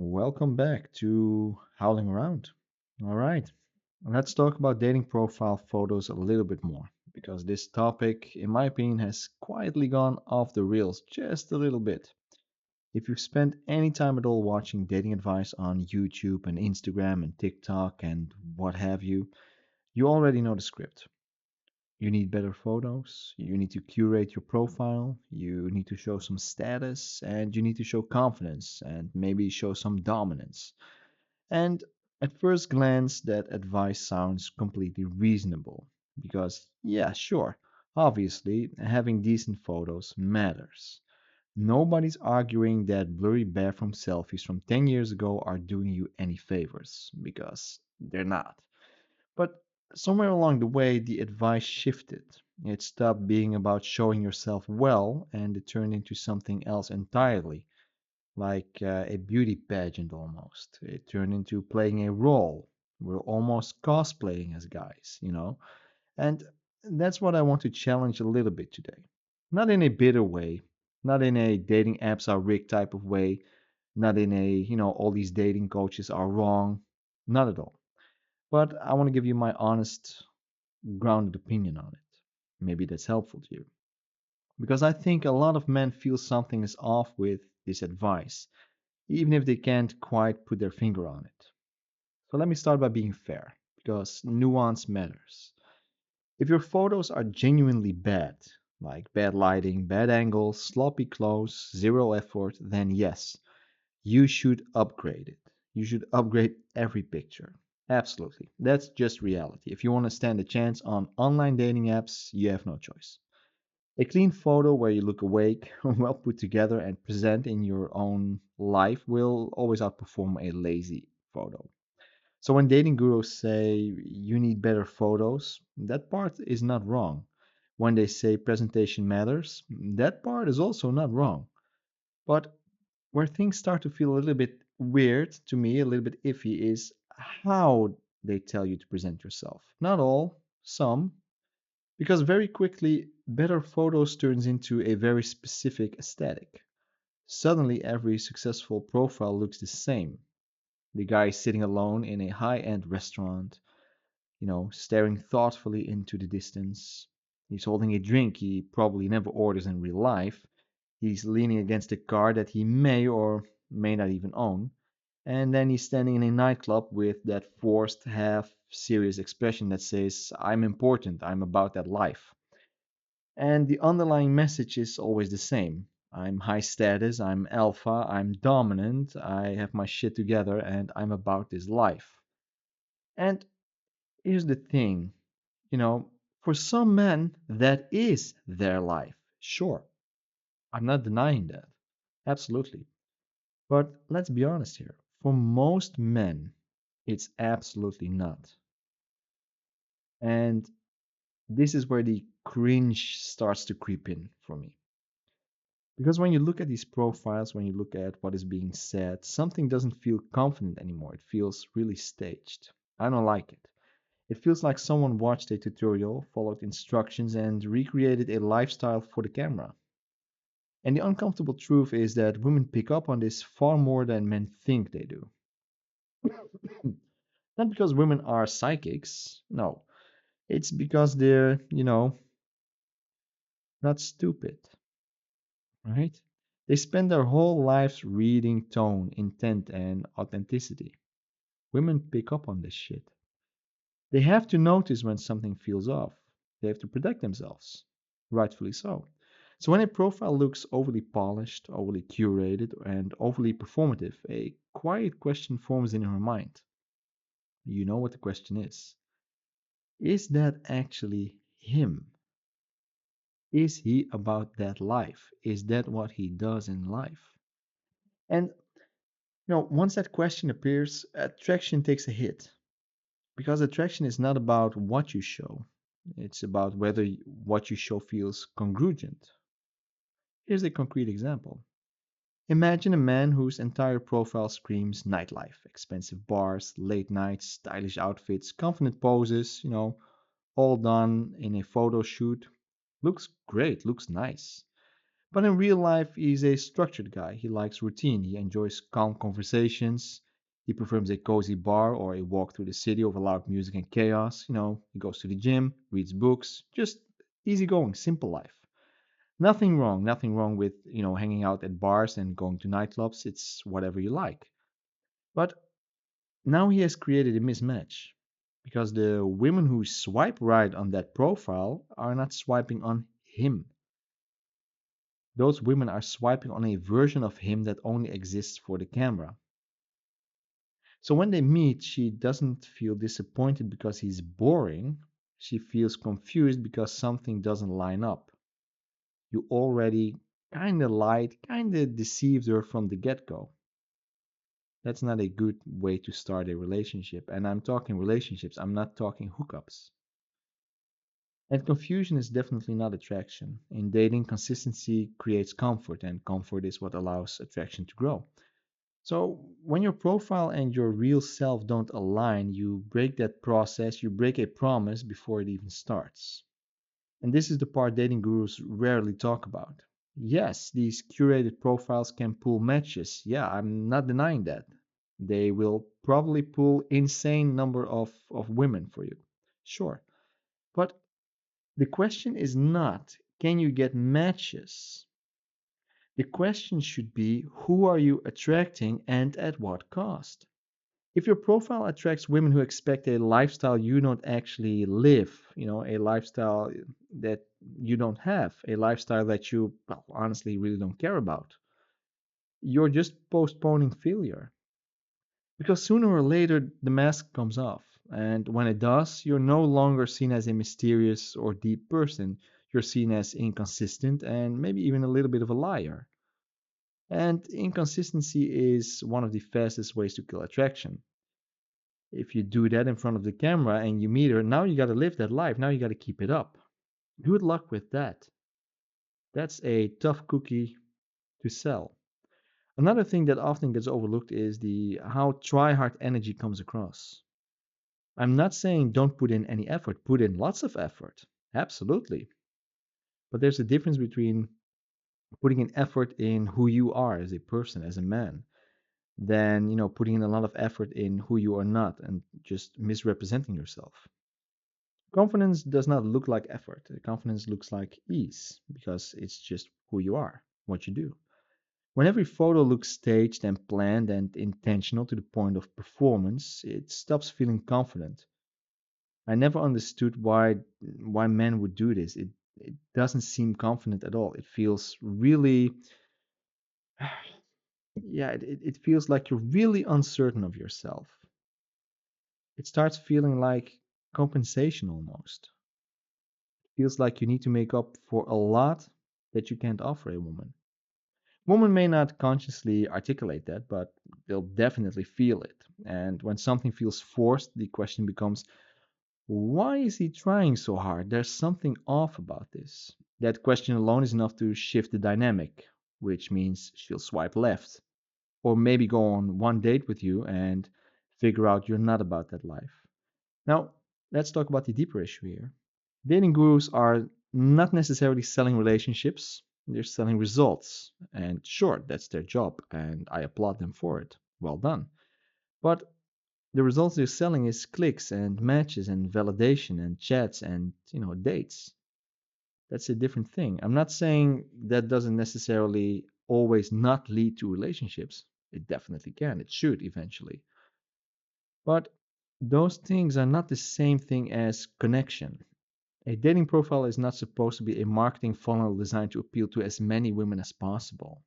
Welcome back to Howling Around. All right, let's talk about dating profile photos a little bit more because this topic, in my opinion, has quietly gone off the rails just a little bit. If you've spent any time at all watching dating advice on YouTube and Instagram and TikTok and what have you, you already know the script. You need better photos, you need to curate your profile, you need to show some status, and you need to show confidence and maybe show some dominance. And at first glance, that advice sounds completely reasonable. Because, yeah, sure, obviously, having decent photos matters. Nobody's arguing that blurry bathroom selfies from 10 years ago are doing you any favors, because they're not. But somewhere along the way, the advice shifted. It stopped being about showing yourself well and it turned into something else entirely, like a beauty pageant almost. It turned into playing a role. We're almost cosplaying as guys. And that's what I want to challenge a little bit today. Not in a bitter way, not in a dating apps are rigged type of way, not in a all these dating coaches are wrong. Not at all. But I want to give you my honest, grounded opinion on it. Maybe that's helpful to you. Because I think a lot of men feel something is off with this advice, even if they can't quite put their finger on it. So let me start by being fair, because nuance matters. If your photos are genuinely bad, like bad lighting, bad angles, sloppy clothes, zero effort, then yes, you should upgrade it. You should upgrade every picture. Absolutely. That's just reality. If you want to stand a chance on online dating apps, you have no choice. A clean photo where you look awake, well put together, and present in your own life will always outperform a lazy photo. So when dating gurus say you need better photos, that part is not wrong. When they say presentation matters, that part is also not wrong. But where things start to feel a little bit weird to me, a little bit iffy, is how they tell you to present yourself. Not all, some, because very quickly, better photos turns into a very specific aesthetic. Suddenly, every successful profile looks the same. The guy is sitting alone in a high end restaurant, staring thoughtfully into the distance. He's holding a drink he probably never orders in real life. He's leaning against a car that he may or may not even own. And then he's standing in a nightclub with that forced, half serious expression that says, I'm important, I'm about that life. And the underlying message is always the same. I'm high status, I'm alpha, I'm dominant, I have my shit together, and I'm about this life. And here's the thing you know, for some men, that is their life. Sure, I'm not denying that. Absolutely. But let's be honest here. For most men, it's absolutely not. And this is where the cringe starts to creep in for me. Because when you look at these profiles, when you look at what is being said, something doesn't feel confident anymore. It feels really staged. I don't like it. It feels like someone watched a tutorial, followed instructions, and recreated a lifestyle for the camera. And the uncomfortable truth is that women pick up on this far more than men think they do. Not because women are psychics, no. It's because they're not stupid, right? They spend their whole lives reading tone, intent, and authenticity. Women pick up on this shit. They have to notice when something feels off. They have to protect themselves. Rightfully so. So when a profile looks overly polished, overly curated, and overly performative, a quiet question forms in her mind. You know what the question is. Is that actually him? Is he about that life? Is that what he does in life? And once that question appears, attraction takes a hit. Because attraction is not about what you show. It's about whether what you show feels congruent. Here's a concrete example. Imagine a man whose entire profile screams nightlife, expensive bars, late nights, stylish outfits, confident poses, all done in a photo shoot. Looks great, looks nice. But in real life, he's a structured guy. He likes routine. He enjoys calm conversations. He prefers a cozy bar or a walk through the city over loud music and chaos. He goes to the gym, reads books, just easygoing, simple life. Nothing wrong with, hanging out at bars and going to nightclubs. It's whatever you like. But now he has created a mismatch because the women who swipe right on that profile are not swiping on him. Those women are swiping on a version of him that only exists for the camera. So when they meet, she doesn't feel disappointed because he's boring. She feels confused because something doesn't line up. You already kind of lied, kind of deceived her from the get go. That's not a good way to start a relationship. And I'm talking relationships, I'm not talking hookups. And confusion is definitely not attraction. In dating, consistency creates comfort, and comfort is what allows attraction to grow. So, when your profile and your real self don't align, you break that process, you break a promise before it even starts. And this is the part dating gurus rarely talk about. Yes, these curated profiles can pull matches. Yeah, I'm not denying that. They will probably pull insane number of women for you. Sure. But the question is not, can you get matches? The question should be, who are you attracting and at what cost? If your profile attracts women who expect a lifestyle you don't actually live, a lifestyle that you don't have, a lifestyle that you, well, honestly really don't care about, you're just postponing failure. Because sooner or later, the mask comes off. And when it does, you're no longer seen as a mysterious or deep person. You're seen as inconsistent and maybe even a little bit of a liar. And inconsistency is one of the fastest ways to kill attraction. If you do that in front of the camera and you meet her, now you got to live that life. Now you got to keep it up. Good luck with that. That's a tough cookie to sell. Another thing that often gets overlooked is the how try-hard energy comes across. I'm not saying don't put in any effort, put in lots of effort. Absolutely. But there's a difference between putting in effort in who you are as a person, as a man, than, putting in a lot of effort in who you are not and just misrepresenting yourself. Confidence does not look like effort. Confidence looks like ease because it's just who you are, what you do. When every photo looks staged and planned and intentional to the point of performance, it stops feeling confident. I never understood why men would do this. It doesn't seem confident at all. It feels really, yeah, it feels like you're really uncertain of yourself. It starts feeling like compensation almost. It feels like you need to make up for a lot that you can't offer a woman. Women may not consciously articulate that, but they'll definitely feel it. And when something feels forced, the question becomes, why is he trying so hard? There's something off about this. That question alone is enough to shift the dynamic, which means she'll swipe left, or maybe go on one date with you and figure out you're not about that life. Now, let's talk about the deeper issue here. Dating gurus are not necessarily selling relationships, they're selling results. And sure, that's their job, and I applaud them for it. Well done. But the results they're selling is clicks and matches and validation and chats and, dates. That's a different thing. I'm not saying that doesn't necessarily always not lead to relationships. It definitely can. It should eventually. But those things are not the same thing as connection. A dating profile is not supposed to be a marketing funnel designed to appeal to as many women as possible.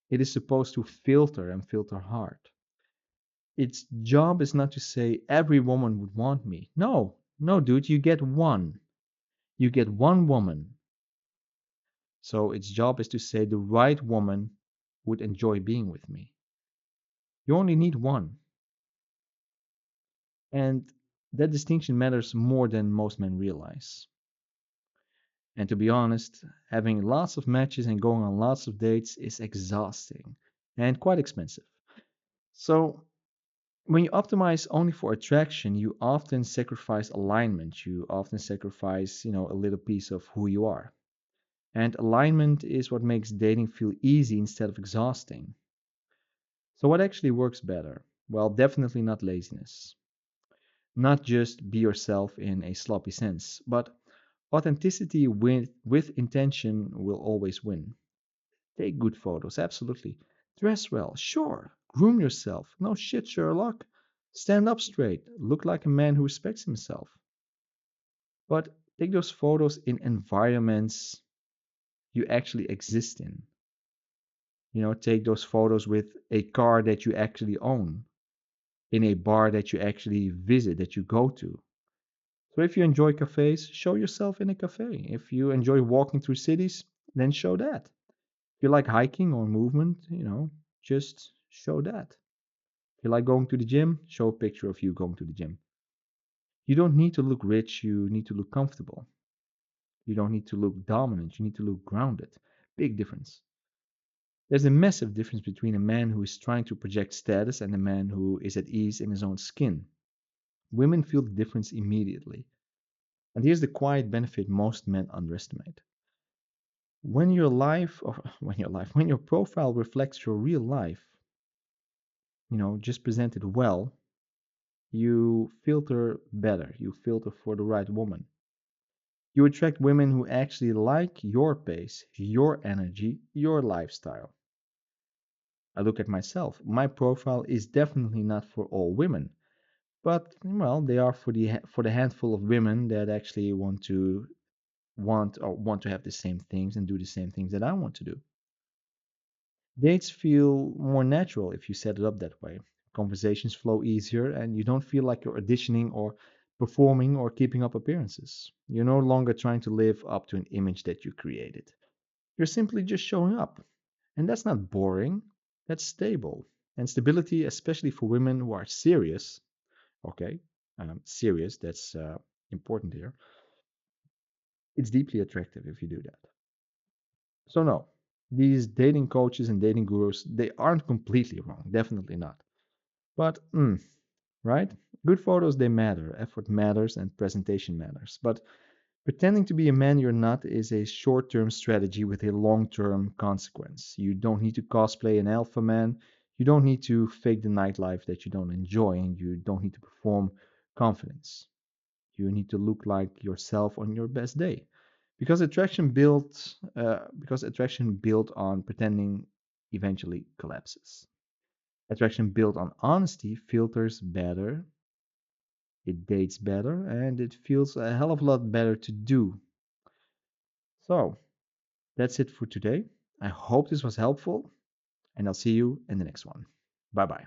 It is supposed to filter and filter hard. Its job is not to say every woman would want me. No, no, dude, you get one. You get one woman. So its job is to say the right woman would enjoy being with me. You only need one. And that distinction matters more than most men realize. And to be honest, having lots of matches and going on lots of dates is exhausting and quite expensive. So, when you optimize only for attraction, you often sacrifice alignment. You often sacrifice, a little piece of who you are. And alignment is what makes dating feel easy instead of exhausting. So, what actually works better? Well, definitely not laziness. Not just be yourself in a sloppy sense, but authenticity with intention will always win. Take good photos, absolutely. Dress well, sure. Groom yourself. No shit, Sherlock. Stand up straight. Look like a man who respects himself. But take those photos in environments you actually exist in. Take those photos with a car that you actually own, in a bar that you actually visit, that you go to. So if you enjoy cafes, show yourself in a cafe. If you enjoy walking through cities, then show that. If you like hiking or movement, just show that. If you like going to the gym, show a picture of you going to the gym. You don't need to look rich, you need to look comfortable. You don't need to look dominant, you need to look grounded. Big difference. There's a massive difference between a man who is trying to project status and a man who is at ease in his own skin. Women feel the difference immediately. And here's the quiet benefit most men underestimate. When your profile reflects your real life, just presented well, you filter better. You filter for the right woman. You attract women who actually like your pace, your energy, your lifestyle. I look at myself. My profile is definitely not for all women, but well, they are for the handful of women that actually want to have the same things and do the same things that I want to do. Dates feel more natural if you set it up that way. Conversations flow easier, and you don't feel like you're auditioning or performing or keeping up appearances. You're no longer trying to live up to an image that you created. You're simply just showing up. And that's not boring, that's stable. And stability, especially for women who are serious, okay, serious, that's important here. It's deeply attractive if you do that. So, no, these dating coaches and dating gurus, they aren't completely wrong, definitely not. But, right? Good photos, they matter. Effort matters and presentation matters. But pretending to be a man you're not is a short term strategy with a long term consequence. You don't need to cosplay an alpha man. You don't need to fake the nightlife that you don't enjoy, and you don't need to perform confidence. You need to look like yourself on your best day. Because attraction built on pretending eventually collapses. Attraction built on honesty filters better, it dates better, and it feels a hell of a lot better to do. So, that's it for today. I hope this was helpful, and I'll see you in the next one. Bye bye.